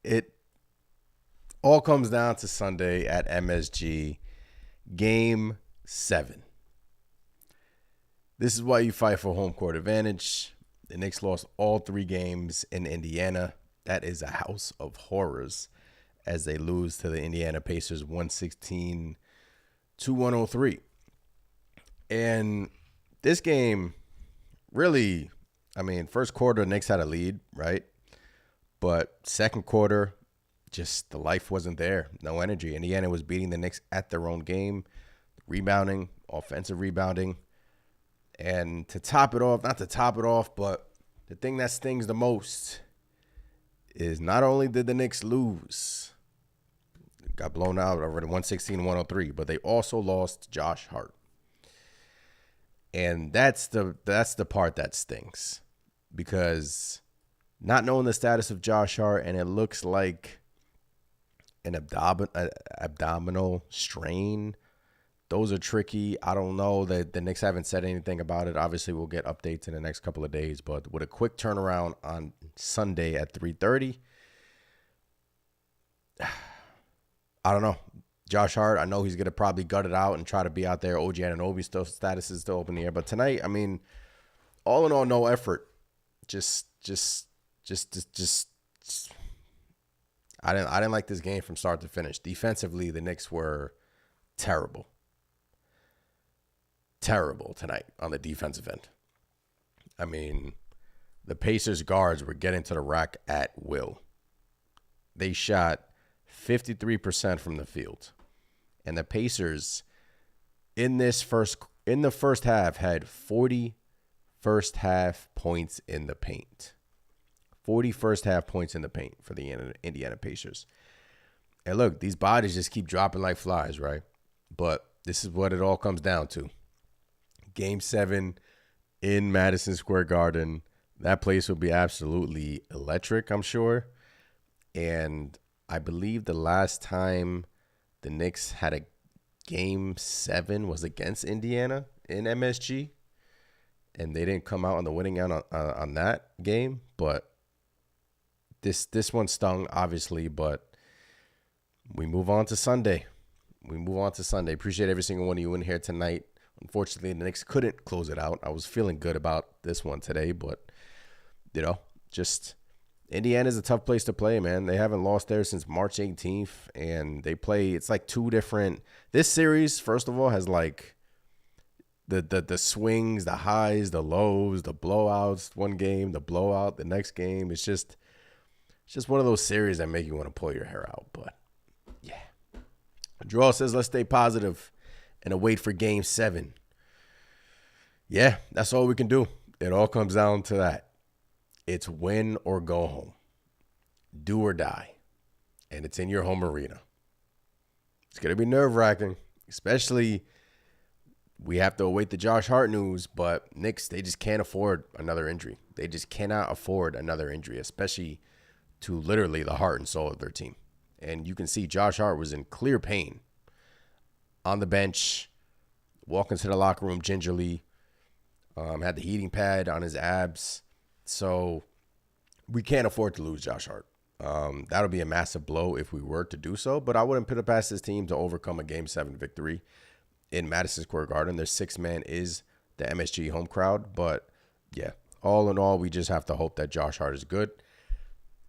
It all comes down to Sunday at MSG, Game 7. This is why you fight for home court advantage. The Knicks lost all 3 games in Indiana. That is a house of horrors as they lose to the Indiana Pacers 116-103. And this game really, first quarter, Knicks had a lead, right? But second quarter, just the life wasn't there. No energy. Indiana was beating the Knicks at their own game, rebounding, offensive rebounding. And to top it off, not to top it off, but the thing that stings the most is not only did the Knicks lose, got blown out over the 116-103, but they also lost Josh Hart. And that's the part that stings, because not knowing the status of Josh Hart, and it looks like an abdominal strain. Those are tricky. I don't know. The Knicks haven't said anything about it. Obviously, we'll get updates in the next couple of days. But with a quick turnaround on Sunday at 3:30, I don't know. Josh Hart, I know he's going to probably gut it out and try to be out there. OG Anunoby's status is still open here. But tonight, all in all, no effort. Just I didn't like this game from start to finish. Defensively, the Knicks were terrible tonight on the defensive end. The Pacers guards were getting to the rack at will. They shot 53% from the field. And the Pacers in the first half had 40 first half points in the paint. 40 first half points in the paint for the Indiana Pacers. And look, these bodies just keep dropping like flies, right? But this is what it all comes down to. Game 7 in Madison Square Garden. That place will be absolutely electric, I'm sure. And I believe the last time the Knicks had a Game 7 was against Indiana in MSG. And they didn't come out on the winning end on that game. But this one stung, obviously. But we move on to Sunday. Appreciate every single one of you in here tonight. Unfortunately, the Knicks couldn't close it out. I was feeling good about this one today, but, just Indiana's a tough place to play, man. They haven't lost there since March 18th, and they play, it's like two different, this series, first of all, has like the swings, the highs, the lows, the blowouts, one game, the blowout, the next game. It's just one of those series that make you want to pull your hair out, but yeah. Draw says, let's stay positive and await for Game 7. Yeah, that's all we can do. It all comes down to that. It's win or go home. Do or die. And it's in your home arena. It's going to be nerve-wracking, especially we have to await the Josh Hart news, but Knicks, they just can't afford another injury. They just cannot afford another injury, especially to literally the heart and soul of their team. And you can see Josh Hart was in clear pain on the bench, walking to the locker room gingerly, had the heating pad on his abs. So we can't afford to lose Josh Hart. That'll be a massive blow if we were to do so, but I wouldn't put it past this team to overcome a Game 7 victory in Madison Square Garden. Their sixth man is the MSG home crowd, but yeah, all in all, we just have to hope that Josh Hart is good,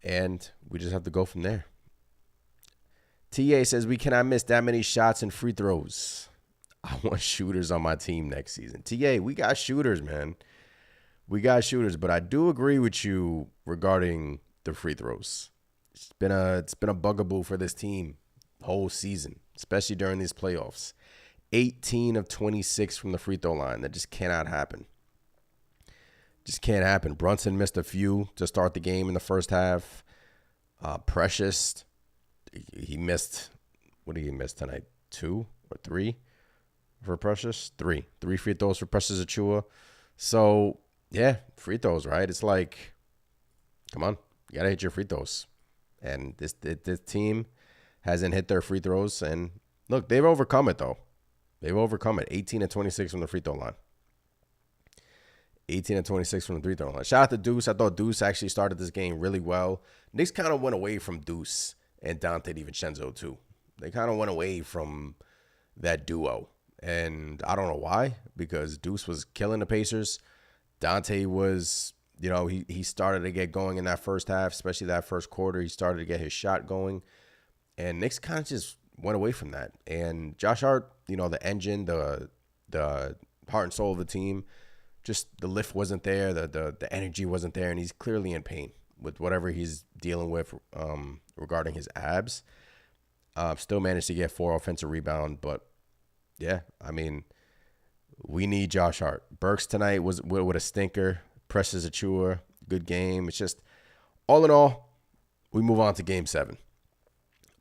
and we just have to go from there. TA says, we cannot miss that many shots and free throws. I want shooters on my team next season. TA, we got shooters, man. We got shooters, but I do agree with you regarding the free throws. It's been a bugaboo for this team whole season, especially during these playoffs. 18 of 26 from the free throw line. That just cannot happen. Just can't happen. Brunson missed a few to start the game in the first half. Precious, he missed, what did he miss tonight? 2 or 3? for Precious? Three free throws for Precious Achua. So, yeah, free throws, right? It's like, come on, you got to hit your free throws. And this team hasn't hit their free throws. And, look, they've overcome it, though. They've overcome it. 18 and 26 from the free throw line. 18 and 26 from the free throw line. Shout out to Deuce. I thought Deuce actually started this game really well. Knicks kind of went away from Deuce and Dante DiVincenzo, too. They kind of went away from that duo. And I don't know why, because Deuce was killing the Pacers. Dante was, he started to get going in that first half, especially that first quarter. He started to get his shot going. And Knicks kind of just went away from that. And Josh Hart, the engine, the heart and soul of the team, just the lift wasn't there. The energy wasn't there. And he's clearly in pain with whatever he's dealing with regarding his abs. Still managed to get 4 offensive rebounds, but yeah, I mean, we need Josh Hart. Burks tonight was with a stinker. Precious Achua, good game. It's just, all in all, we move on to Game 7.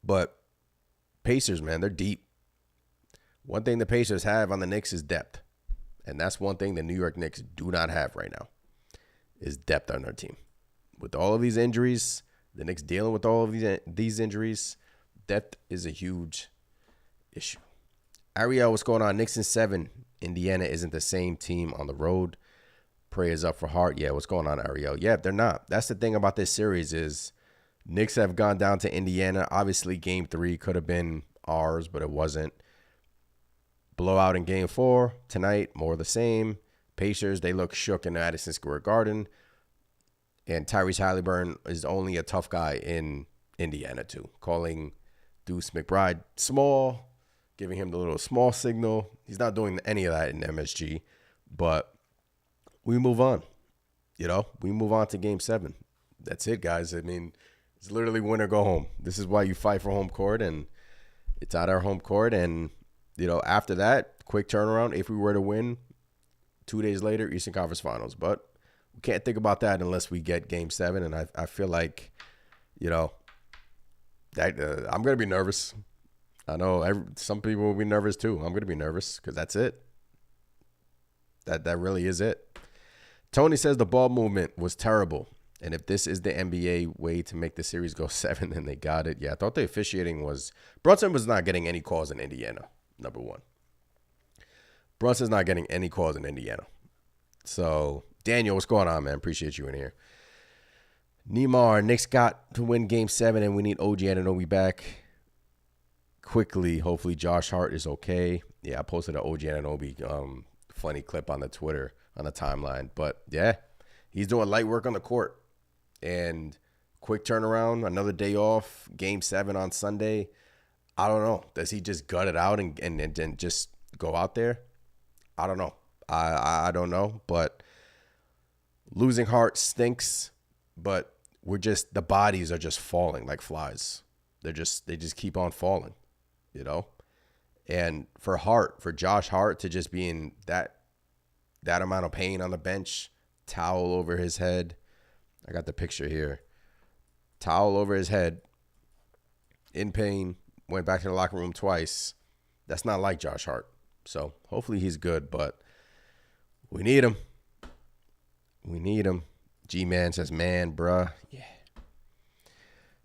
But Pacers, man, they're deep. One thing the Pacers have on the Knicks is depth. And that's one thing the New York Knicks do not have right now, is depth on their team. With all of these injuries, the Knicks dealing with all of these injuries, depth is a huge issue. Ariel, what's going on? Knicks in 7. Indiana isn't the same team on the road. Prayers up for Hart. Yeah, what's going on, Ariel? Yeah, they're not. That's the thing about this series is Knicks have gone down to Indiana. Obviously, Game 3 could have been ours, but it wasn't. Blowout in Game 4. Tonight, more of the same. Pacers, they look shook in Madison Square Garden. And Tyrese Halliburton is only a tough guy in Indiana, too. Calling Deuce McBride small, giving him the little small signal. He's not doing any of that in MSG. But we move on. We move on to Game 7. That's it, guys. I mean, it's literally win or go home. This is why you fight for home court, and it's at our home court. And, after that, quick turnaround. If we were to win, 2 days later, Eastern Conference Finals. But we can't think about that unless we get Game 7. And I feel like, that I'm going to be nervous. I know some people will be nervous too. I'm going to be nervous because that's it. That really is it. Tony says the ball movement was terrible. And if this is the NBA way to make the series go 7, then they got it. Yeah, I thought the officiating was... Brunson was not getting any calls in Indiana, number one. Brunson's not getting any calls in Indiana. So, Daniel, what's going on, man? Appreciate you in here. Neymar, Knicks got to win Game 7, and we need OG Anunoby back quickly. Hopefully, Josh Hart is okay. Yeah, I posted an OG Anunoby funny clip on the Twitter, on the timeline. But, yeah, he's doing light work on the court. And quick turnaround, another day off, Game 7 on Sunday. I don't know. Does he just gut it out and just go out there? I don't know. I don't know. But losing Hart stinks. But the bodies are just falling like flies. They just keep on falling, And for Josh Hart to just be in that amount of pain on the bench, towel over his head. I got the picture here. Towel over his head, in pain, went back to the locker room twice. That's not like Josh Hart. So hopefully he's good, but we need him. We need him. G-Man says, man, bruh. Yeah.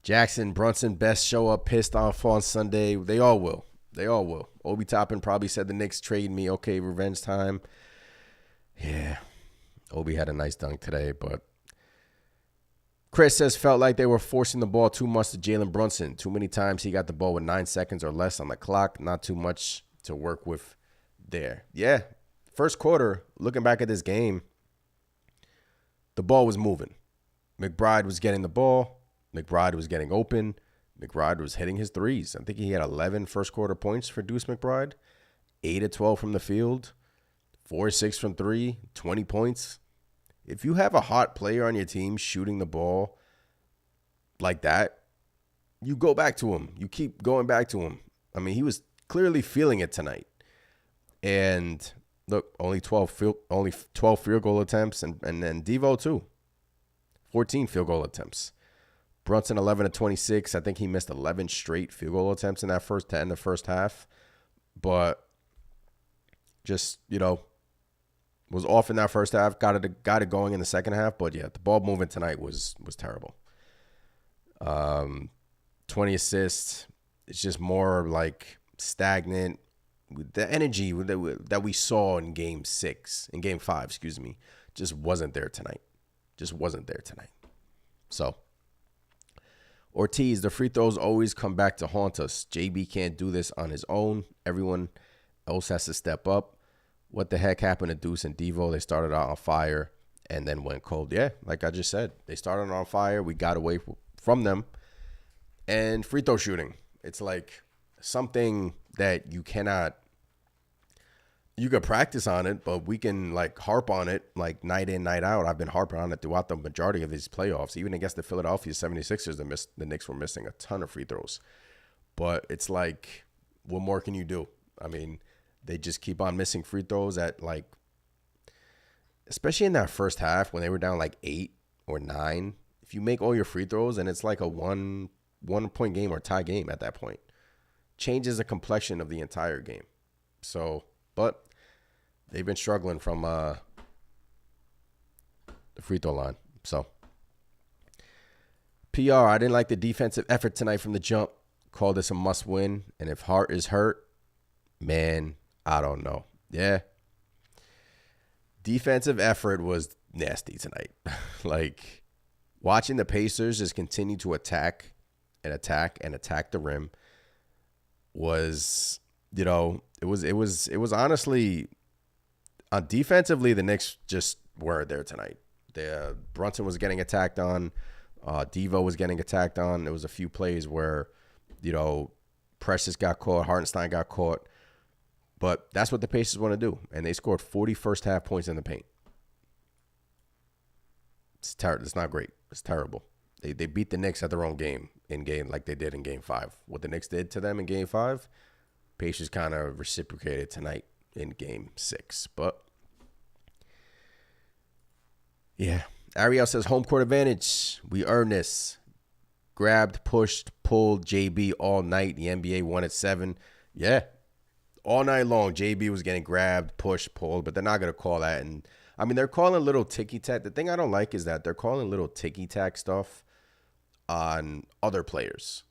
Jackson, Brunson, best show up pissed off on Sunday. They all will. They all will. Obi Toppin probably said the Knicks trade me. Okay, revenge time. Yeah. Obi had a nice dunk today, but Chris says felt like they were forcing the ball too much to Jalen Brunson. Too many times he got the ball with 9 seconds or less on the clock. Not too much to work with there. Yeah. First quarter, looking back at this game, the ball was moving. McBride was getting the ball. McBride was getting open. McBride was hitting his threes. I think he had 11 first quarter points for Deuce McBride. 8 of 12 from the field. 4 of 6 from 3. 20 points. If you have a hot player on your team shooting the ball like that, you go back to him. You keep going back to him. I mean, he was clearly feeling it tonight. And look, only 12 field goal attempts, and then Devo too. 14 field goal attempts. Brunson 11 of 26. I think he missed 11 straight field goal attempts in the first half. But just, was off in that first half. Got it going in the second half. But yeah, the ball movement tonight was terrible. 20 assists. It's just more like stagnant. The energy that we saw in game 5, just wasn't there tonight. So, Ortiz, the free throws always come back to haunt us. JB can't do this on his own. Everyone else has to step up. What the heck happened to Deuce and Devo? They started out on fire and then went cold. Yeah, like I just said, they started on fire. We got away from them. And free throw shooting. It's like something that you could practice on it, but we can like harp on it like night in, night out. I've been harping on it throughout the majority of these playoffs. Even against the Philadelphia 76ers, the Knicks were missing a ton of free throws. But it's like, what more can you do? I mean, they just keep on missing free throws at like, especially in that first half when they were down like 8 or 9. If you make all your free throws and it's like a one-point game or tie game at that point, changes the complexion of the entire game. So, but they've been struggling from the free throw line. So, PR, I didn't like the defensive effort tonight from the jump. Called this a must win. And if Hart is hurt, man, I don't know. Yeah. Defensive effort was nasty tonight. Like, watching the Pacers just continue to attack the rim was, it was honestly, defensively, the Knicks just weren't there tonight. Brunson was getting attacked on. Devo was getting attacked on. There was a few plays where, Precious got caught. Hartenstein got caught. But that's what the Pacers want to do. And they scored 40 first half points in the paint. It's terrible. It's not great. It's terrible. They beat the Knicks at their own game like they did in game 5. What the Knicks did to them in game 5, Pacers kind of reciprocated tonight in game 6. But yeah. Ariel says home court advantage. We earned this. Grabbed, pushed, pulled JB all night. The NBA won at 7. Yeah. All night long, JB was getting grabbed, pushed, pulled, but they're not going to call that. And I mean, they're calling little ticky-tack. The thing I don't like is that they're calling little ticky-tack stuff on other players.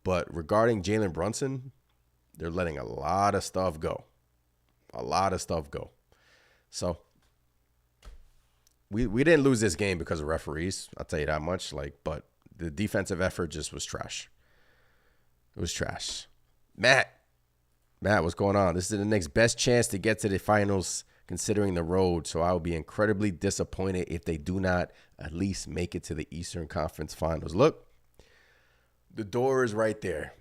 But regarding Jalen Brunson, they're letting a lot of stuff go. So we didn't lose this game because of referees. I'll tell you that much. But the defensive effort just was trash. It was trash. Matt, what's going on? This is the Knicks' best chance to get to the finals considering the road, so I will be incredibly disappointed if they do not at least make it to the Eastern Conference Finals. Look, the door is right there.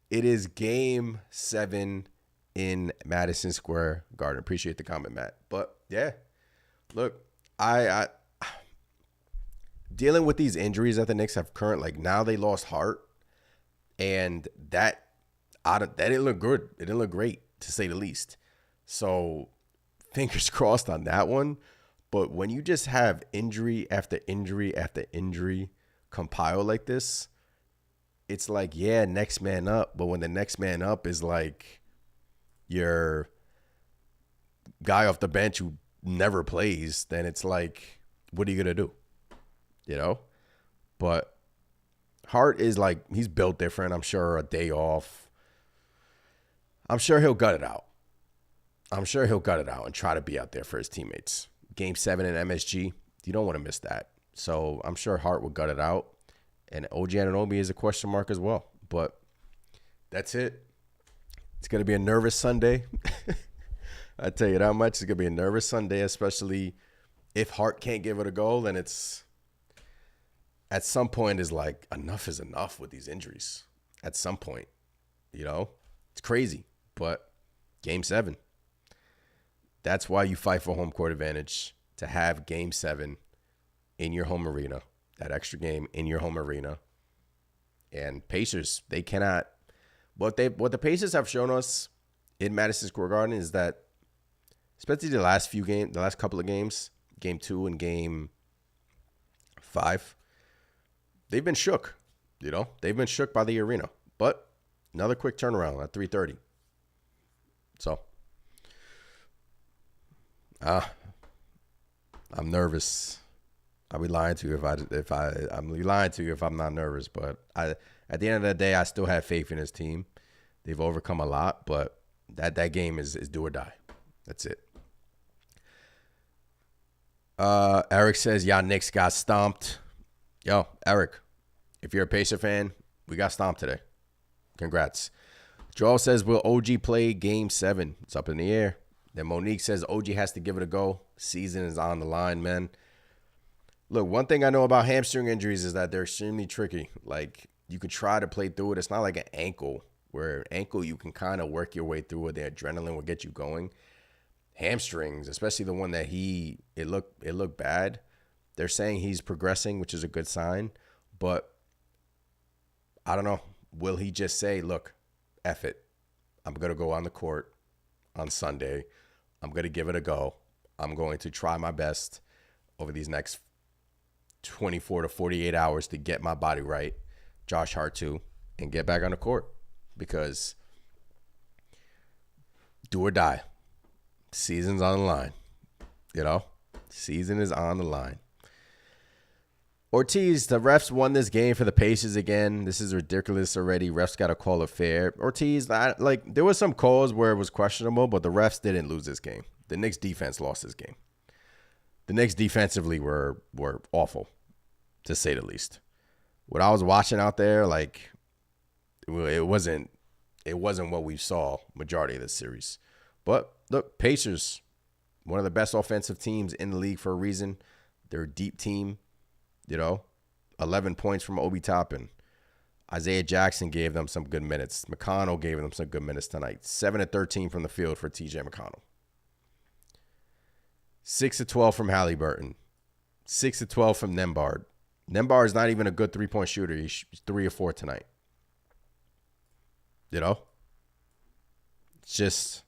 It is game 7 in Madison Square Garden. Appreciate the comment, Matt. But, yeah, look, I dealing with these injuries that the Knicks have now they lost Hart, and that didn't look good. It didn't look great, to say the least. So, fingers crossed on that one. But when you just have injury after injury after injury compile like this, it's like, yeah, next man up. But when the next man up is like your guy off the bench who never plays, then it's like, what are you going to do? But Hart is like, he's built different. I'm sure a day off. I'm sure he'll gut it out. And try to be out there for his teammates. Game 7 in MSG, you don't want to miss that. So I'm sure Hart will gut it out. And OG Anunoby is a question mark as well. But that's it. It's going to be a nervous Sunday. I tell you that much. It's going to be a nervous Sunday, especially if Hart can't give it a go. Then it's at some point is like enough is enough with these injuries. At some point, it's crazy. But game 7. That's why you fight for home court advantage, to have game 7 in your home arena, that extra game in your home arena. And Pacers, they cannot. What the Pacers have shown us in Madison Square Garden is that, especially the last couple of games, game 2 and game 5, they've been shook. They've been shook by the arena. But another quick turnaround at 3:30. So I'm nervous. I'll be lying to you I'm lying to you if I'm not nervous. But at the end of the day, I still have faith in his team. They've overcome a lot, but that game is do or die. That's it. Eric says, "Y'all Knicks got stomped." Yo, Eric, if you're a Pacer fan, we got stomped today. Congrats. Joel says, "Will OG play Game 7? It's up in the air. Then Monique says, "OG has to give it a go. Season is on the line, man." Look, one thing I know about hamstring injuries is that they're extremely tricky. Like, you could try to play through it. It's not like an ankle, where ankle you can kind of work your way through it. The adrenaline will get you going. Hamstrings, especially the one that it looked bad. They're saying he's progressing, which is a good sign. But I don't know. Will he just say, "Look, F it. I'm going to go on the court on Sunday. I'm going to give it a go. I'm going to try my best over these next 24 to 48 hours to get my body right, Josh Hart too, and get back on the court." Because do or die. Season's on the line. Season is on the line. Ortiz, the refs won this game for the Pacers again. This is ridiculous already. Refs got to call it fair. Ortiz, there was some calls where it was questionable, but the refs didn't lose this game. The Knicks defense lost this game. The Knicks defensively were awful, to say the least. What I was watching out there, it wasn't what we saw majority of this series. But look, Pacers, one of the best offensive teams in the league for a reason. They're a deep team. 11 points from Obi Toppin. Isaiah Jackson gave them some good minutes. McConnell gave them some good minutes tonight. 7 of 13 from the field for TJ McConnell. 6 of 12 from Halliburton. 6 of 12 from Nembhard. Nembhard is not even a good three-point shooter. He's 3 or 4 tonight. It's just,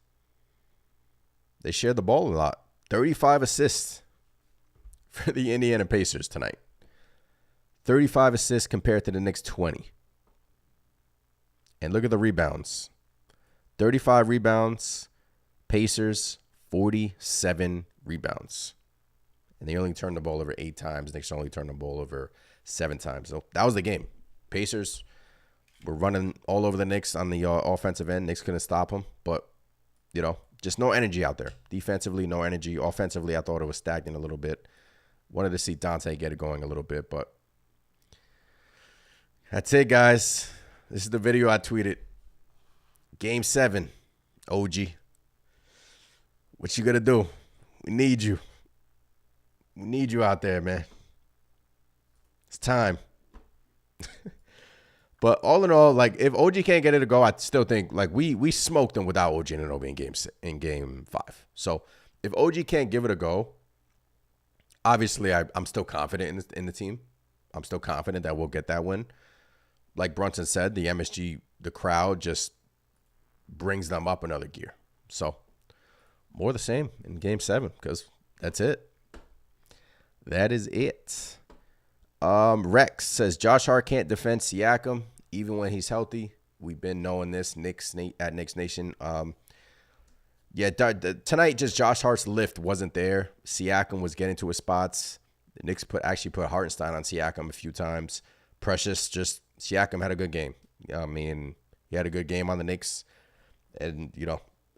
they shared the ball a lot. 35 assists for the Indiana Pacers tonight. 35 assists compared to the Knicks 20. And look at the rebounds. 35 rebounds. Pacers, 47 rebounds. And they only turned the ball over 8 times. Knicks only turned the ball over 7 times. So that was the game. Pacers were running all over the Knicks on the offensive end. Knicks couldn't stop them. But, just no energy out there. Defensively, no energy. Offensively, I thought it was stagnant a little bit. Wanted to see Dante get it going a little bit, but that's it, guys. This is the video I tweeted. Game 7, OG. What you gonna do? We need you. We need you out there, man. It's time. But all in all, if OG can't get it to go, I still think we smoked them without OG Anunoby in game 5. So if OG can't give it a go, obviously I'm still confident in the team. I'm still confident that we'll get that win. Like Brunson said, the MSG, the crowd just brings them up another gear. So more the same in game 7 because that's it. That is it. Rex says Josh Hart can't defend Siakam even when he's healthy. We've been knowing this at Knicks Nation. Tonight just Josh Hart's lift wasn't there. Siakam was getting to his spots. The Knicks actually put Hartenstein on Siakam a few times. Siakam had a good game. He had a good game on the Knicks, and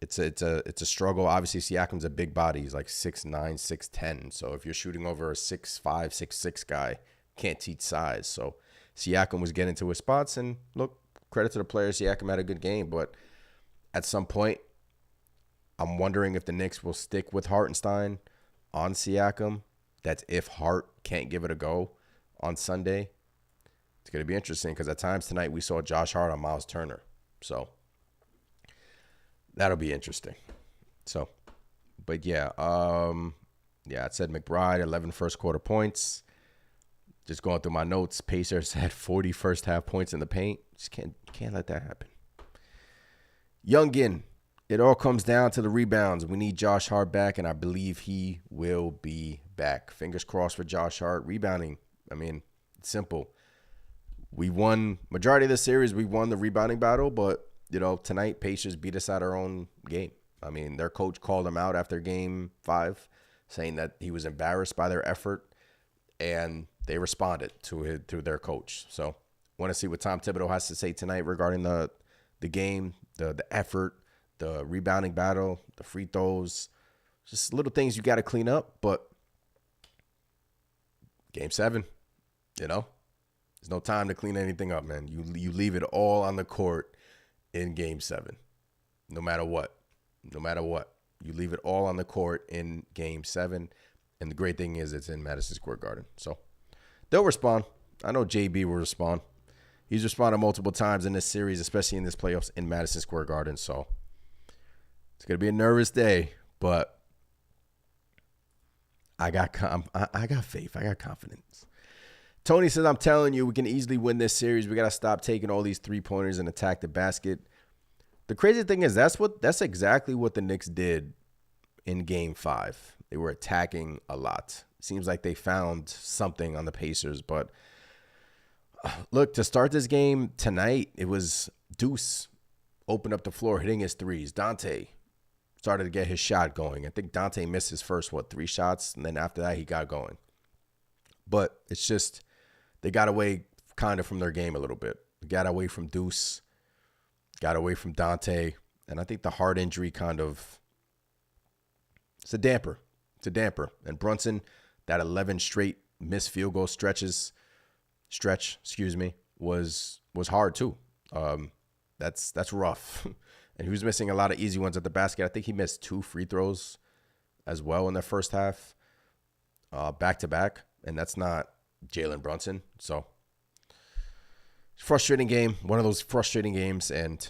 it's a struggle. Obviously, Siakam's a big body. He's like 6'9", 6'10". So if you're shooting over a 6'5", 6'6" guy, can't teach size. So Siakam was getting to his spots, and look, credit to the players. Siakam had a good game, but at some point, I'm wondering if the Knicks will stick with Hartenstein on Siakam. That's if Hart can't give it a go on Sunday. It's going to be interesting because at times tonight we saw Josh Hart on Miles Turner. So that'll be interesting. So, but yeah, I said McBride, 11 first quarter points. Just going through my notes, Pacers had 40 first half points in the paint. Just can't let that happen. Youngin, it all comes down to the rebounds. We need Josh Hart back, and I believe he will be back. Fingers crossed for Josh Hart. Rebounding, it's simple. We won majority of the series. We won the rebounding battle, but tonight Pacers beat us at our own game, I mean, their coach called him out after game 5, saying that he was embarrassed by their effort, and they responded to their coach. So, want to see what Tom Thibodeau has to say tonight regarding the game, the effort, the rebounding battle, the free throws, just little things you got to clean up. But game 7, there's no time to clean anything up, man. You leave it all on the court in game 7, no matter what. No matter what, you leave it all on the court in game 7. And the great thing is it's in Madison Square Garden. So they'll respond. I know JB will respond. He's responded multiple times in this series, especially in this playoffs in Madison Square Garden. So it's going to be a nervous day, but I got faith. I got confidence. Tony says, I'm telling you, we can easily win this series. We got to stop taking all these 3-pointers and attack the basket. The crazy thing is that's exactly what the Knicks did in game 5. They were attacking a lot. Seems like they found something on the Pacers, but look, to start this game tonight, it was Deuce opened up the floor, hitting his threes. Dante started to get his shot going. I think Dante missed his first, 3 shots, and then after that, he got going. But it's just they got away kind of from their game a little bit. They got away from Deuce, got away from Dante, and I think the Hart injury it's a damper. It's a damper. And Brunson, that 11 straight missed field goal stretch, was hard too. That's rough. And he was missing a lot of easy ones at the basket. I think he missed 2 free throws as well in the first half, back to back. And that's not Jalen Brunson. So frustrating game. One of those frustrating games, and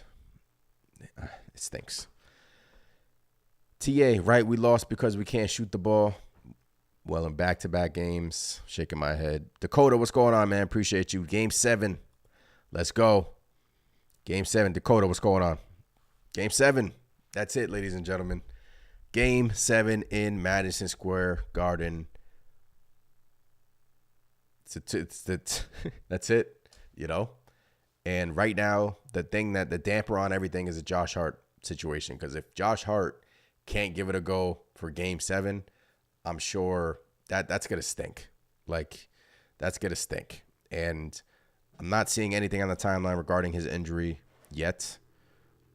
it stinks. TA, right? We lost because we can't shoot the ball. Well, in back-to-back games, shaking my head. Dakota, what's going on, man? Appreciate you. Game 7. Let's go. Game 7. Dakota, what's going on? Game 7. That's it, ladies and gentlemen. Game 7 in Madison Square Garden. That's it, And right now, the damper on everything is a Josh Hart situation. Because if Josh Hart can't give it a go for game 7, I'm sure that's going to stink. That's going to stink. And I'm not seeing anything on the timeline regarding his injury yet,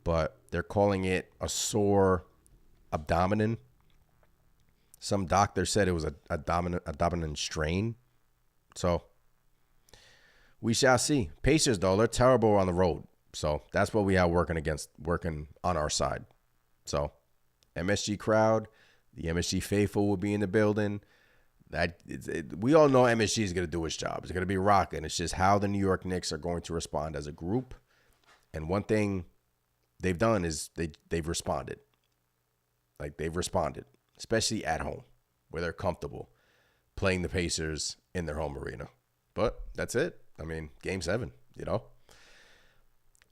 but they're calling it a sore abdomen. Some doctor said it was a abdomen strain. So we shall see. Pacers, though, they're terrible on the road. So that's what we have working on our side. So MSG crowd, the MSG faithful will be in the building. We all know MSG is going to do its job. It's going to be rocking. It's just how the New York Knicks are going to respond as a group. And one thing they've done is they've responded. They've responded, especially at home, where they're comfortable playing the Pacers in their home arena. But that's it. I mean, game 7,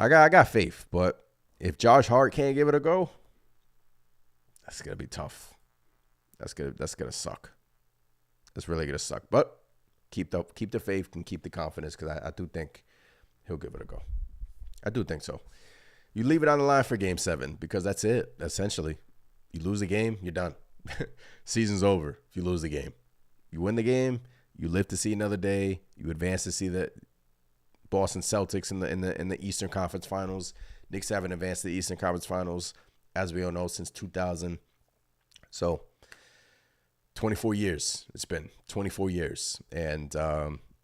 I got faith. But if Josh Hart can't give it a go, that's going to be tough. That's going to suck. That's really going to suck. But keep the faith and keep the confidence, because I do think he'll give it a go. I do think so. You leave it on the line for game 7, because that's it, essentially. You lose the game, you're done. Season's over if you lose the game. You win the game, you live to see another day. You advance to see the Boston Celtics in the Eastern Conference Finals. Knicks haven't advanced to the Eastern Conference Finals, as we all know, since 2000. So 24 years. It's been 24 years. And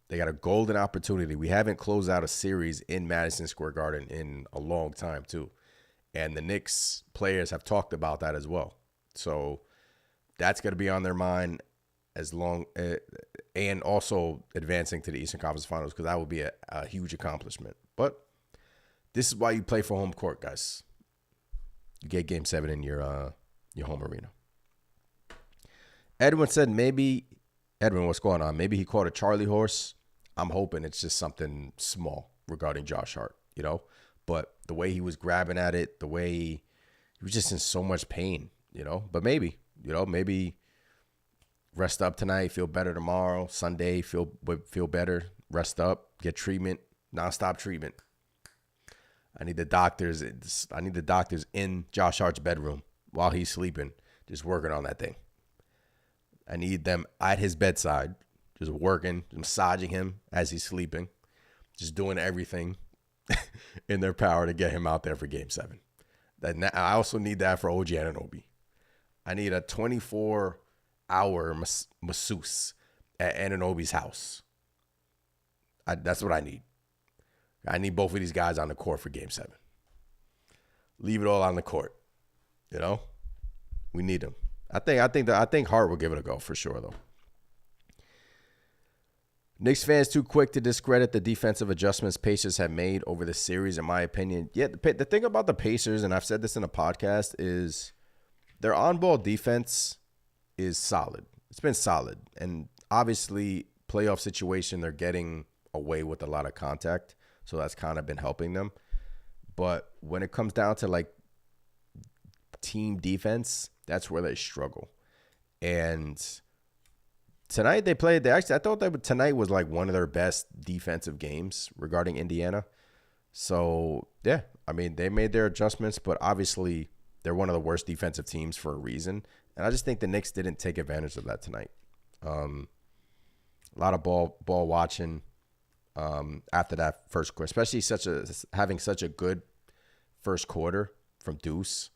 they got a golden opportunity. We haven't closed out a series in Madison Square Garden in a long time, too. And the Knicks players have talked about that as well. So that's going to be on their mind and also advancing to the Eastern Conference Finals, because that would be a huge accomplishment. But this is why you play for home court, guys. You get game 7 in your home arena. Edwin said Edwin, what's going on? Maybe he caught a Charlie horse. I'm hoping it's just something small regarding Josh Hart, But the way he was grabbing at it, the way he was just in so much pain, But maybe rest up tonight, feel better tomorrow. Sunday, feel better, rest up, get treatment, nonstop treatment. I need the doctors in Josh Hart's bedroom while he's sleeping, just working on that thing. I need them at his bedside, just working, massaging him as he's sleeping, just doing everything in their power to get him out there for Game 7. I also need that for OG Anunoby. I need a 24-hour masseuse at Anunoby's house. That's what I need. I need both of these guys on the court for Game 7. Leave it all on the court. You know, we need them. I think Hart will give it a go for sure, though. Knicks fans too quick to discredit the defensive adjustments Pacers have made over the series, in my opinion. Yeah, the thing about the Pacers, and I've said this in a podcast, is their on-ball defense is solid. It's been solid. And obviously, playoff situation, they're getting away with a lot of contact. So that's kind of been helping them. But when it comes down to, like, team defense, that's where they struggle. And tonight I thought that tonight was like one of their best defensive games regarding Indiana. So, yeah, I mean, they made their adjustments, but obviously they're one of the worst defensive teams for a reason. And I just think the Knicks didn't take advantage of that tonight. A lot of ball watching after that first quarter, especially having such a good first quarter from Deuce.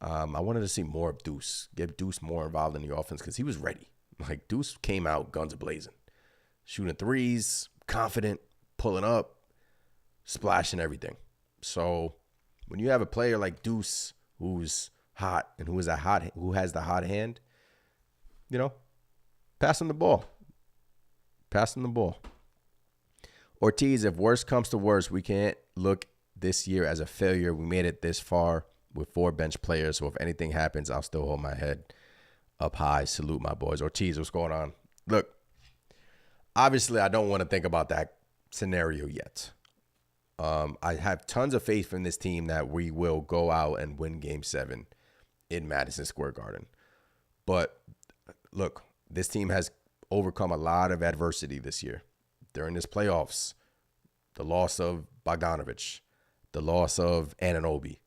I wanted to see more of Deuce, get Deuce more involved in the offense because he was ready. Like, Deuce came out guns a-blazing, shooting threes, confident, pulling up, splashing everything. So when you have a player like Deuce who's hot and who has the hot hand, you know, pass him the ball. Pass him the ball. Ortiz, if worse comes to worse, we can't look this year as a failure. We made it this far with 4 bench players, so if anything happens, I'll still hold my head up high. Salute my boys. Ortiz, what's going on? Look, obviously, I don't want to think about that scenario yet. I have tons of faith in this team that we will go out and win Game 7 in Madison Square Garden. But look, this team has overcome a lot of adversity this year. During this playoffs, the loss of Bogdanovich, the loss of Anunoby,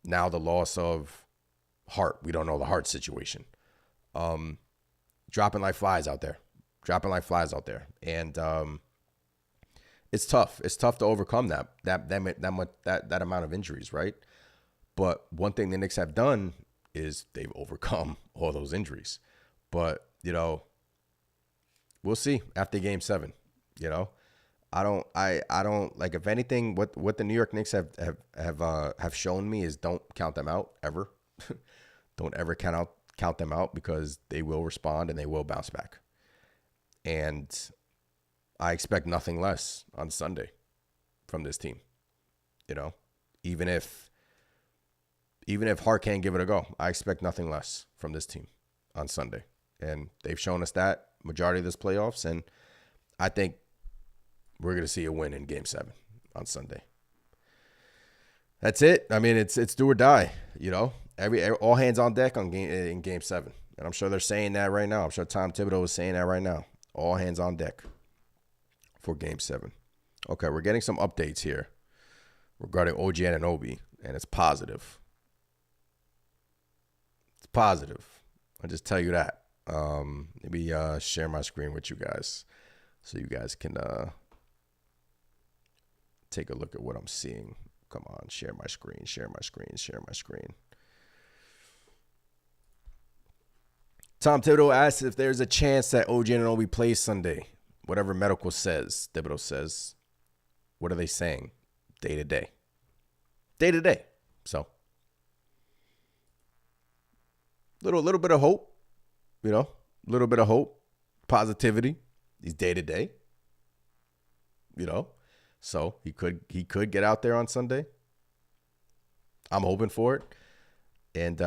now the loss of Hart. We don't know the Hart situation. Dropping like flies out there. And it's tough. It's tough to overcome that amount of injuries, right? But one thing the Knicks have done is they've overcome all those injuries. But, you know, we'll see after Game 7. You know, I don't like, if anything, what the New York Knicks have shown me is don't count them out ever. Don't ever count them out, because they will respond and they will bounce back. And I expect nothing less on Sunday from this team. You know, even if Hart can't give it a go, I expect nothing less from this team on Sunday. And they've shown us that majority of this playoffs, and I think we're going to see a win in Game 7 on Sunday. That's it. I mean, it's do or die, you know. All hands on deck in Game 7. And I'm sure they're saying that right now. I'm sure Tom Thibodeau is saying that right now. All hands on deck for Game 7. Okay, we're getting some updates here regarding OG Anunoby, and it's positive. It's positive. I'll just tell you that. Maybe share my screen with you guys so you guys can take a look at what I'm seeing. Come on, share my screen. Tom Thibodeau asks if there's a chance that OG Anunoby plays Sunday. Whatever medical says, Thibodeau says. What are they saying? Day to day. So, little bit of hope, you know, little bit of hope, positivity. He's day to day, you know. So he could get out there on Sunday. I'm hoping for it. And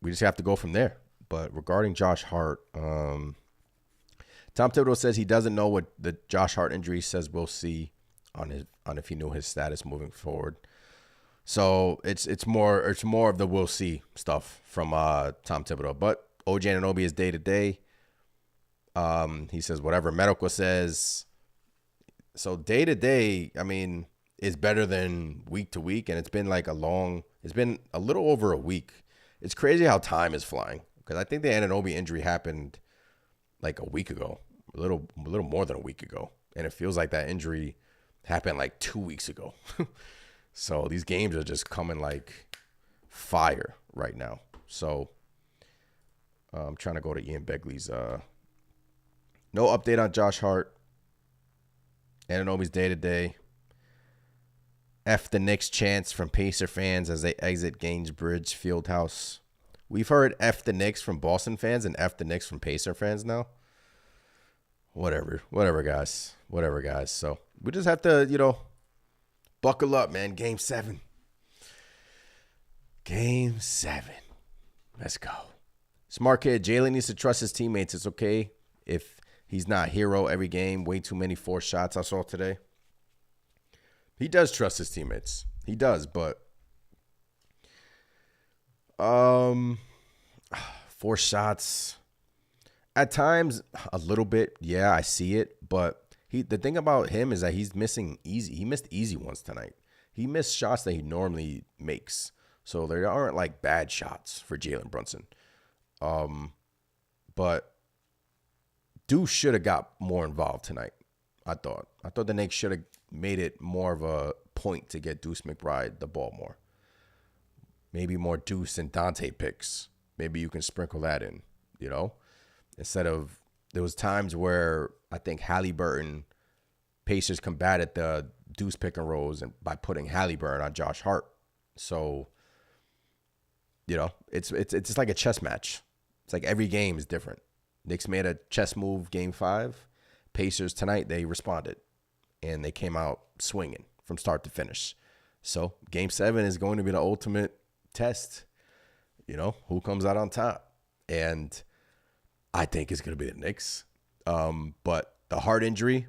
we just have to go from there. But regarding Josh Hart, Tom Thibodeau says he doesn't know what the Josh Hart injury says. We'll see on if he knew his status moving forward. So it's more of the we'll see stuff from Tom Thibodeau. But OG Anunoby is day to day. He says whatever medical says. So day to day, I mean, is better than week to week, and it's been a little over a week. It's crazy how time is flying, because I think the Anunoby injury happened like a week ago, a little more than a week ago, and it feels like that injury happened like 2 weeks ago. So these games are just coming like fire right now. So I'm trying to go to Ian Begley's. No update on Josh Hart. Anunoby's day-to-day. F the Knicks chants from Pacer fans as they exit Gainsbridge Fieldhouse. We've heard F the Knicks from Boston fans and F the Knicks from Pacer fans now. Whatever, guys. So we just have to, buckle up, man. Game 7. Let's go. Smart kid. Jalen needs to trust his teammates. It's okay if he's not hero every game. Way too many forced shots I saw today. He does trust his teammates. He does, but forced shots at times a little bit. Yeah, I see it, but the thing about him is that he's missing easy. He missed easy ones tonight. He missed shots that he normally makes. So there aren't like bad shots for Jalen Brunson. But Deuce should have got more involved tonight. I thought the Knicks should have made it more of a point to get Deuce McBride the ball more. Maybe more Deuce and Dante picks. Maybe you can sprinkle that in, instead of, there was times where I think Halliburton, Pacers combated the Deuce pick and rolls and by putting Halliburton on Josh Hart. So, it's just like a chess match. It's like every game is different. Knicks made a chess move game 5. Pacers tonight, they responded, and they came out swinging from start to finish. So game 7 is going to be the ultimate test. Who comes out on top? And I think it's going to be the Knicks. But the Hart injury,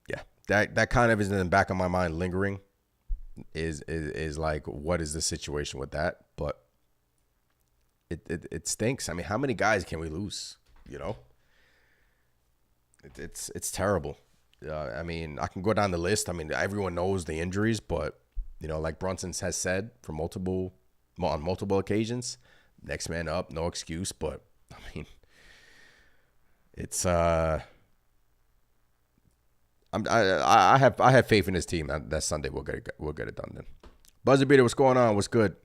yeah, that kind of is in the back of my mind lingering. Is like, what is the situation with that? But it stinks. I mean, how many guys can we lose? It's terrible. I mean, I can go down the list. I mean, everyone knows the injuries, but like Brunson has said on multiple occasions, next man up, no excuse. But I mean, it's I have faith in his team. That Sunday we'll get it done then. Buzzer beater, what's going on? What's good?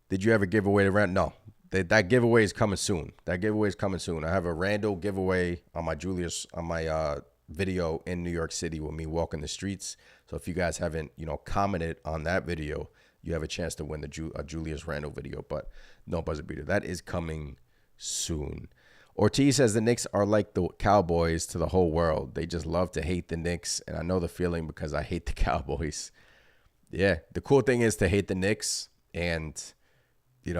Did you ever give away the rent? No. That giveaway is coming soon. I have a rando giveaway on my video in New York City with me walking the streets. So if you guys haven't, commented on that video, you have a chance to win a Julius Randle video. But no buzzer beater. That is coming soon. Ortiz says the Knicks are like the Cowboys to the whole world. They just love to hate the Knicks, and I know the feeling because I hate the Cowboys. Yeah, the cool thing is to hate the Knicks, and that's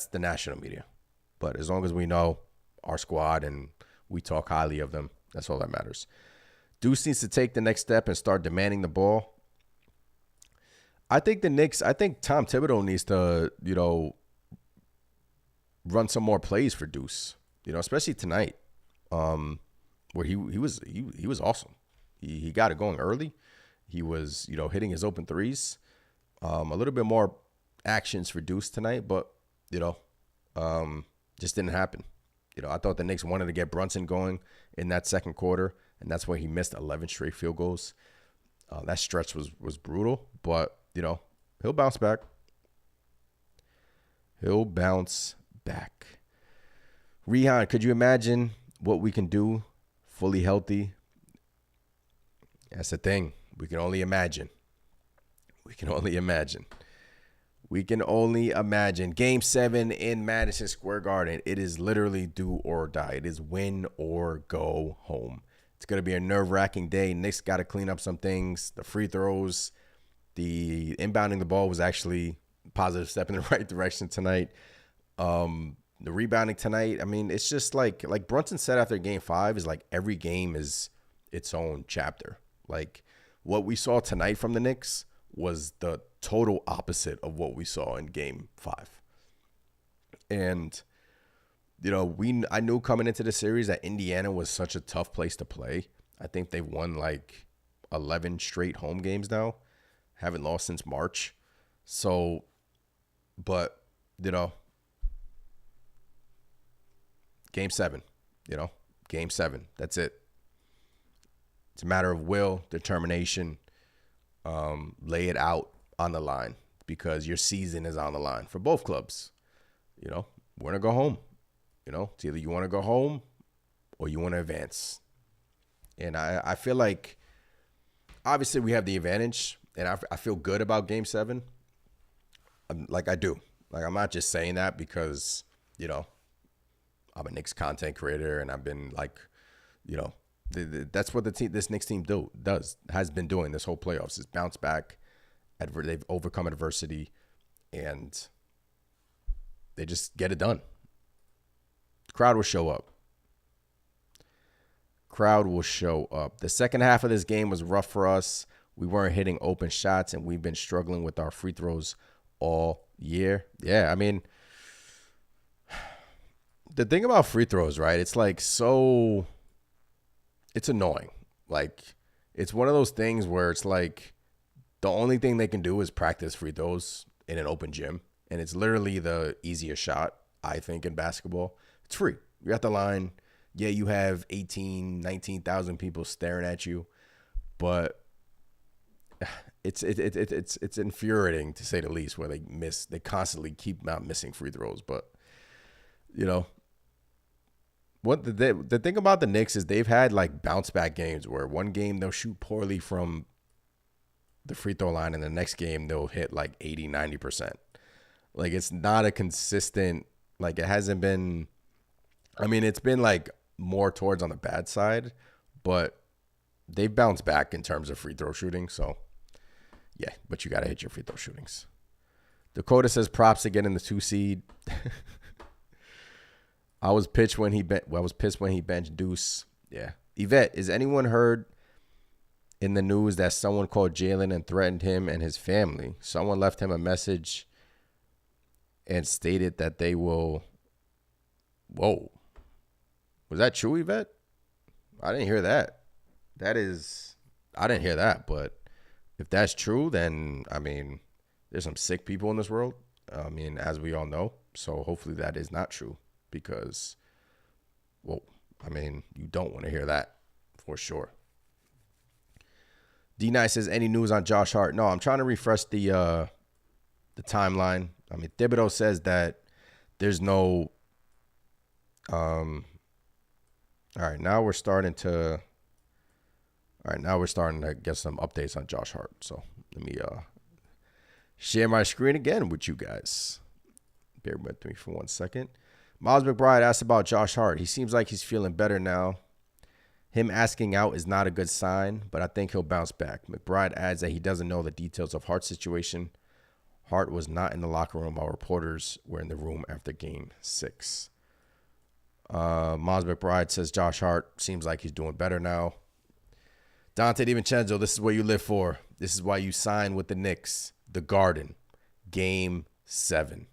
the national media. But as long as we know our squad and we talk highly of them, that's all that matters. Deuce needs to take the next step and start demanding the ball. I think Tom Thibodeau needs to, run some more plays for Deuce, especially tonight, where he was awesome. He got it going early. He was, hitting his open threes. A little bit more actions for Deuce tonight, but, just didn't happen. I thought the Knicks wanted to get Brunson going in that second quarter, and that's why he missed 11 straight field goals. That stretch was brutal, but, he'll bounce back. Rehan, could you imagine what we can do fully healthy? That's the thing. We can only imagine. Game 7 in Madison Square Garden. It is literally do or die. It is win or go home. It's going to be a nerve-wracking day. Knicks got to clean up some things. The free throws, the inbounding the ball was actually a positive step in the right direction tonight. The rebounding tonight, I mean, it's just like Brunson said after game 5 is like every game is its own chapter. Like what we saw tonight from the Knicks was the total opposite of what we saw in game 5. And, I knew coming into the series that Indiana was such a tough place to play. I think they've won like 11 straight home games now. Haven't lost since March. So, but, game 7, game 7. That's it. It's a matter of will, determination. Lay it out on the line because your season is on the line for both clubs. We're going to go home. It's either you want to go home or you want to advance. And I feel like, obviously, we have the advantage, and I feel good about Game 7. I do. I'm not just saying that because, I'm a Knicks content creator, and I've been that's what this Knicks team has been doing this whole playoffs is bounce back. They've overcome adversity, and they just get it done. Crowd will show up. The second half of this game was rough for us. We weren't hitting open shots, and we've been struggling with our free throws all year. Yeah, I mean, the thing about free throws, right? It's it's annoying. It's one of those things where it's like the only thing they can do is practice free throws in an open gym, and it's literally the easiest shot, I think, in basketball. It's free. You're at the line. Yeah, you have 19,000 people staring at you, but it's infuriating to say the least where they constantly keep not missing free throws. But what the thing about the Knicks is they've had bounce back games where one game they'll shoot poorly from the free throw line and the next game they'll hit 80, 90%. It's not a consistent, it hasn't been, I mean, it's been more towards on the bad side, but they've bounced back in terms of free throw shooting. So yeah, but you got to hit your free throw shootings. Dakota says props to getting the 2 seed. I was pissed when he benched Deuce. Yeah. Yvette, is anyone heard in the news that someone called Jalen and threatened him and his family? Someone left him a message and stated that they will. Whoa. Was that true, Yvette? I didn't hear that. I didn't hear that. But if that's true, then, I mean, there's some sick people in this world. I mean, as we all know. So hopefully that is not true because, well, I mean, you don't want to hear that for sure. D-Nice says, any news on Josh Hart? No, I'm trying to refresh the timeline. I mean, Thibodeau says that there's no all right, now we're starting to get some updates on Josh Hart. So let me share my screen again with you guys. Bear with me for 1 second. Miles McBride asked about Josh Hart. He seems like he's feeling better now. Him asking out is not a good sign, but I think he'll bounce back. McBride adds that he doesn't know the details of Hart's situation. Hart was not in the locker room while reporters were in the room after Game 6. Miles McBride says Josh Hart seems like he's doing better now. Dante DiVincenzo, this is what you live for. This is why you sign with the Knicks. The Garden. Game 7.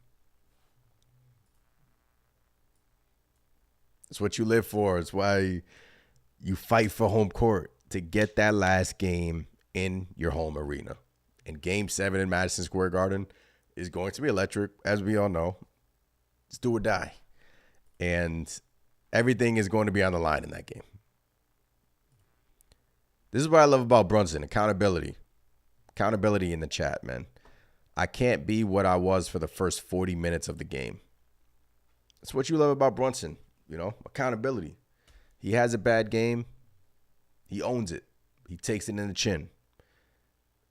It's what you live for. It's why you fight for home court to get that last game in your home arena. And Game 7 in Madison Square Garden is going to be electric, as we all know. It's do or die. And everything is going to be on the line in that game. This is what I love about Brunson, accountability. Accountability in the chat, man. I can't be what I was for the first 40 minutes of the game. That's what you love about Brunson, accountability. He has a bad game. He owns it. He takes it in the chin.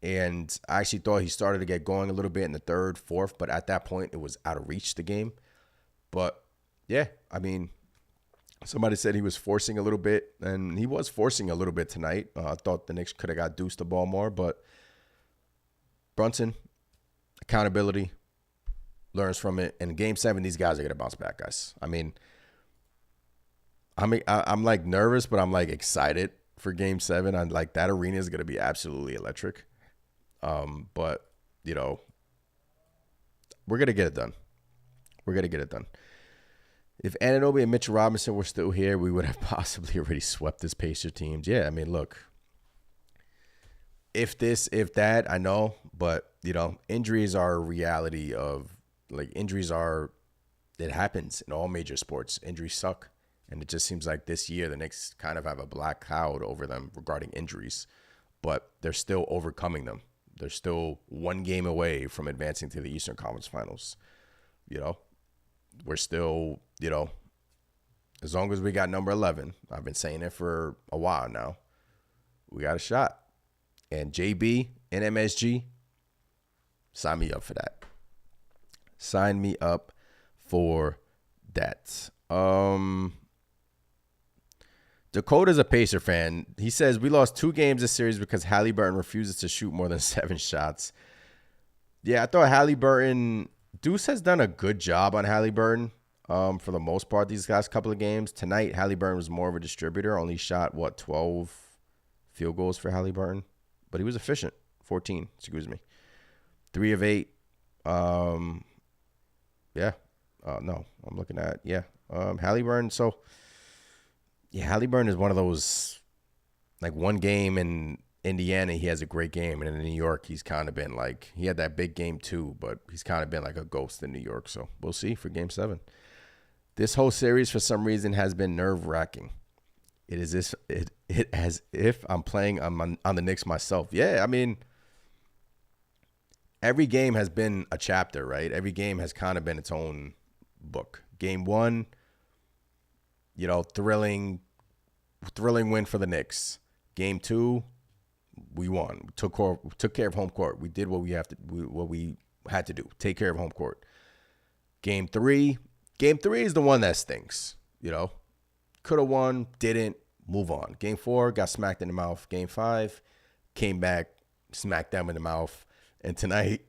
And I actually thought he started to get going a little bit in the third, fourth, but at that point, it was out of reach, the game. But, yeah, I mean, somebody said he was forcing a little bit, and he was forcing a little bit tonight. I thought the Knicks could have got Deuce the ball more, but Brunson, accountability, learns from it. And in Game 7, these guys are going to bounce back, guys. I'm nervous, but I'm excited for Game 7. I'm that arena is going to be absolutely electric. But we're going to get it done. If Anunoby and Mitchell Robinson were still here, we would have possibly already swept this Pacer teams. Yeah, I mean, look, if that, I know, but, injuries are a reality of, it happens in all major sports. Injuries suck. And it just seems like this year, the Knicks kind of have a black cloud over them regarding injuries, but they're still overcoming them. They're still one game away from advancing to the Eastern Conference Finals. We're still, as long as we got number 11, I've been saying it for a while now, we got a shot. And JB and MSG, sign me up for that. Sign me up for that. Dakota's a Pacer fan. He says, we lost 2 games this series because Halliburton refuses to shoot more than 7 shots. Yeah, I thought Halliburton, Deuce has done a good job on Halliburton for the most part these last couple of games. Tonight, Halliburton was more of a distributor. Only shot, 12 field goals for Halliburton. But he was efficient. 14, excuse me. 3 of 8. Yeah. No, I'm looking at, Halliburton. So, yeah, Halliburton is one of those, like, one game in Indiana, he has a great game. And in New York, he's kind of been like, he had that big game too, but he's kind of been like a ghost in New York. So we'll see for game 7. This whole series, for some reason, has been nerve-wracking. It is as if I'm playing on the Knicks myself. Yeah, I mean, every game has been a chapter, right? Every game has kind of been its own book. Game 1, thrilling win for the Knicks. Game 2, we won. We took care of home court. We did what we had to do. Take care of home court. Game 3 is the one that stinks. Could have won, didn't, move on. Game 4 got smacked in the mouth. Game 5 came back, smacked them in the mouth. And tonight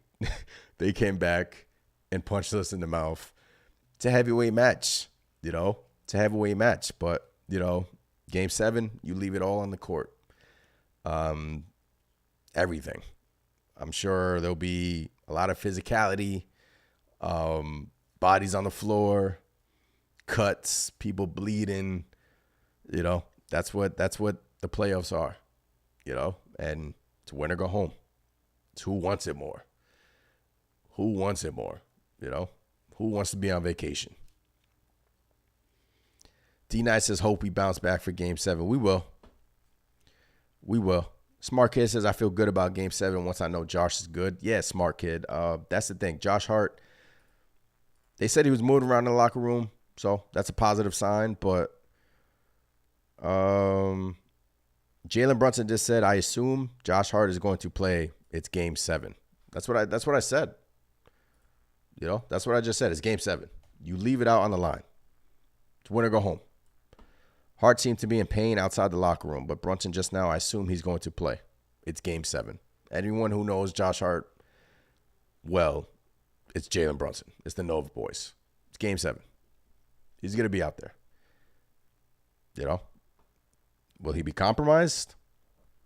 they came back and punched us in the mouth. It's a heavyweight match. It's a heavyweight match. But game 7, you leave it all on the court. Everything. I'm sure there'll be a lot of physicality, bodies on the floor, cuts, people bleeding. That's what the playoffs are. And it's win or go home. It's who wants it more. Who wants it more? Who wants to be on vacation? D-Night says, hope we bounce back for game 7. We will. Smart Kid says, I feel good about game 7 once I know Josh is good. Yeah, Smart Kid. That's the thing. Josh Hart, they said he was moving around in the locker room, so that's a positive sign. But Jalen Brunson just said, I assume Josh Hart is going to play. It's game 7. That's what I said. That's what I just said. It's game 7. You leave it out on the line. It's win or go home. Hart seemed to be in pain outside the locker room, but Brunson just now, I assume he's going to play. It's game 7. Anyone who knows Josh Hart, well, it's Jalen Brunson. It's the Nova boys. It's game 7. He's going to be out there. Will he be compromised?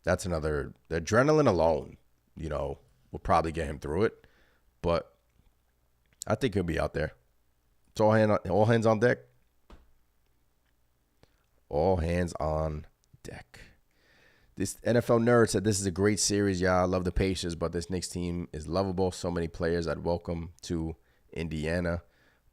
That's another. The adrenaline alone, will probably get him through it. But I think he'll be out there. It's all hands on deck. All hands on deck. This NFL nerd said, this is a great series. Yeah, I love the Pacers, but this Knicks team is lovable. So many players I'd welcome to Indiana,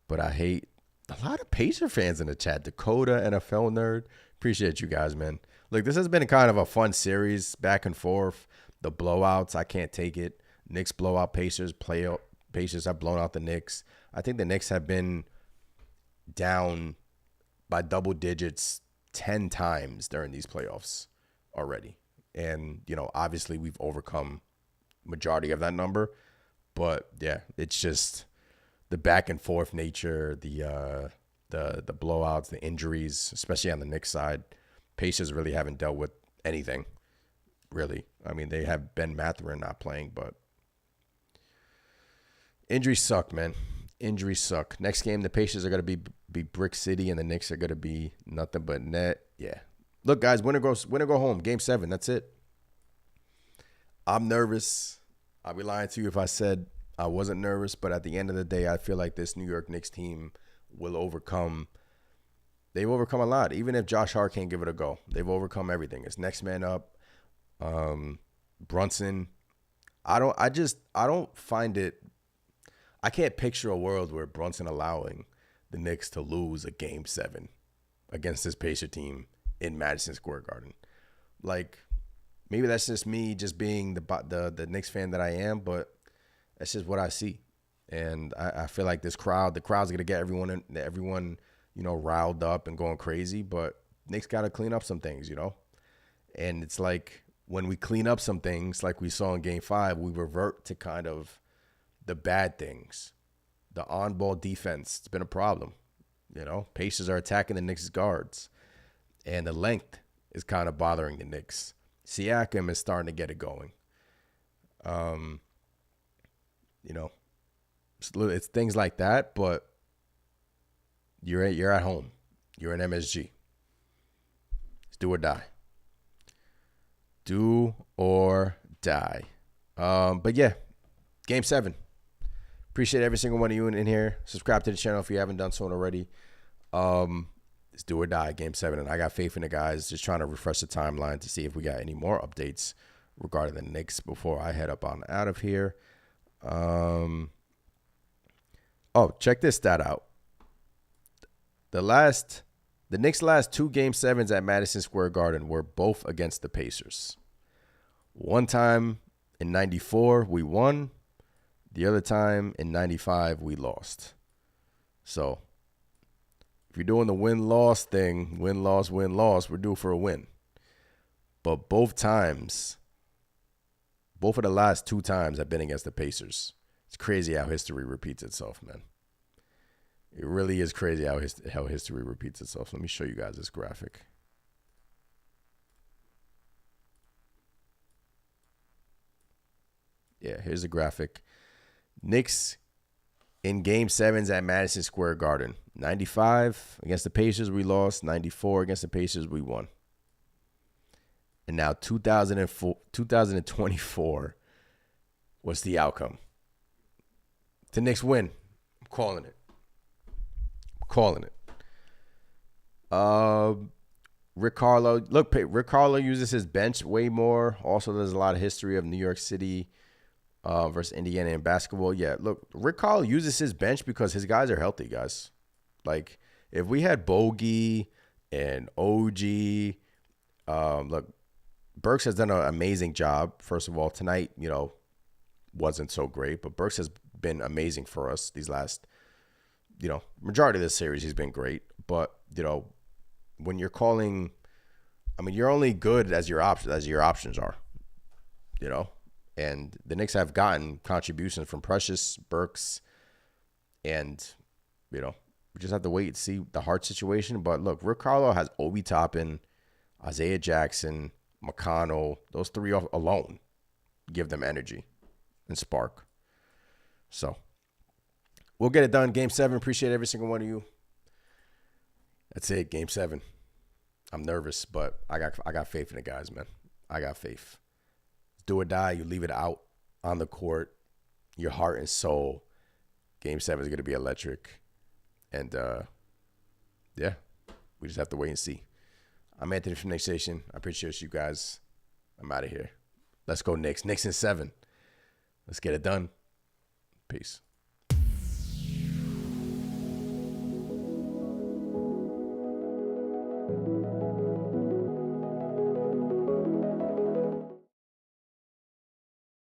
but I hate a lot of Pacer fans in the chat. Dakota, NFL nerd. Appreciate you guys, man. Look, this has been kind of a fun series, back and forth. The blowouts, I can't take it. Knicks blowout Pacers. Pacers have blown out the Knicks. I think the Knicks have been down by double digits 10 times during these playoffs already. And, obviously we've overcome majority of that number. But, yeah, it's just the back and forth nature, the blowouts, the injuries, especially on the Knicks side. Pacers really haven't dealt with anything, really. I mean, they have Ben Mathurin not playing, but injuries suck, man. Injuries suck. Next game, the Pacers are going to be Brick City, and the Knicks are going to be nothing but net. Yeah. Look, guys, win or go home. Game 7, that's it. I'm nervous. I'd be lying to you if I said I wasn't nervous, but at the end of the day, I feel like this New York Knicks team will overcome They've overcome a lot. Even if Josh Hart can't give it a go, they've overcome everything. It's next man up. Brunson. I don't find it. I can't picture a world where Brunson allowing the Knicks to lose a game 7 against this Pacer team in Madison Square Garden. Like, maybe that's just me just being the Knicks fan that I am, but that's just what I see. And I feel like the crowd's gonna get everyone, riled up and going crazy. But Knicks gotta clean up some things, And it's like when we clean up some things, like we saw in Game 5, we revert to kind of the bad things. The on-ball defense, it's been a problem. Pacers are attacking the Knicks' guards, and the length is kind of bothering the Knicks. Siakam is starting to get it going. It's things like that, but you're at home. You're in MSG. It's do or die. Do or die. But yeah, Game 7. Appreciate every single one of you in here. Subscribe to the channel if you haven't done so already. It's do or die, Game 7. And I got faith in the guys. Just trying to refresh the timeline to see if we got any more updates regarding the Knicks before I head up on out of here. Check this stat out. The Knicks' last 2 Game 7s at Madison Square Garden were both against the Pacers. One time in 94, we won. The other time in 95, we lost. So if you're doing the win-loss thing, win-loss, we're due for a win. But both of the last 2 times have been against the Pacers. It's crazy how history repeats itself, man. It really is crazy how history repeats itself. Let me show you guys this graphic. Yeah, here's the graphic. Knicks in Game 7s at Madison Square Garden. 95 against the Pacers, we lost. 94 against the Pacers, we won. And now 2024, what's the outcome? The Knicks win. I'm calling it. Rick Carlo uses his bench way more. Also, there's a lot of history of New York City versus Indiana in basketball. Yeah, look, Rick Carlo uses his bench because his guys are healthy, guys. Like, if we had Bogey and OG, look, Burks has done an amazing job. First of all, tonight, wasn't so great, but Burks has been amazing for us these last, majority of this series. He's been great. But, when you're calling, you're only good as your options are, and the Knicks have gotten contributions from Precious, Burks, and, we just have to wait and see the Hart situation. But look, Rick Carlo has Obi Toppin, Isaiah Jackson, McConnell. Those 3 alone give them energy and spark. So we'll get it done. Game 7. Appreciate every single one of you. That's it. Game 7. I'm nervous, but I got faith in the guys, man. I got faith. Do or die. You leave it out on the court. Your heart and soul. Game 7 is going to be electric. And, yeah, we just have to wait and see. I'm Anthony from Knicks Station. I appreciate you guys. I'm out of here. Let's go Knicks. Knicks in 7. Let's get it done. Peace.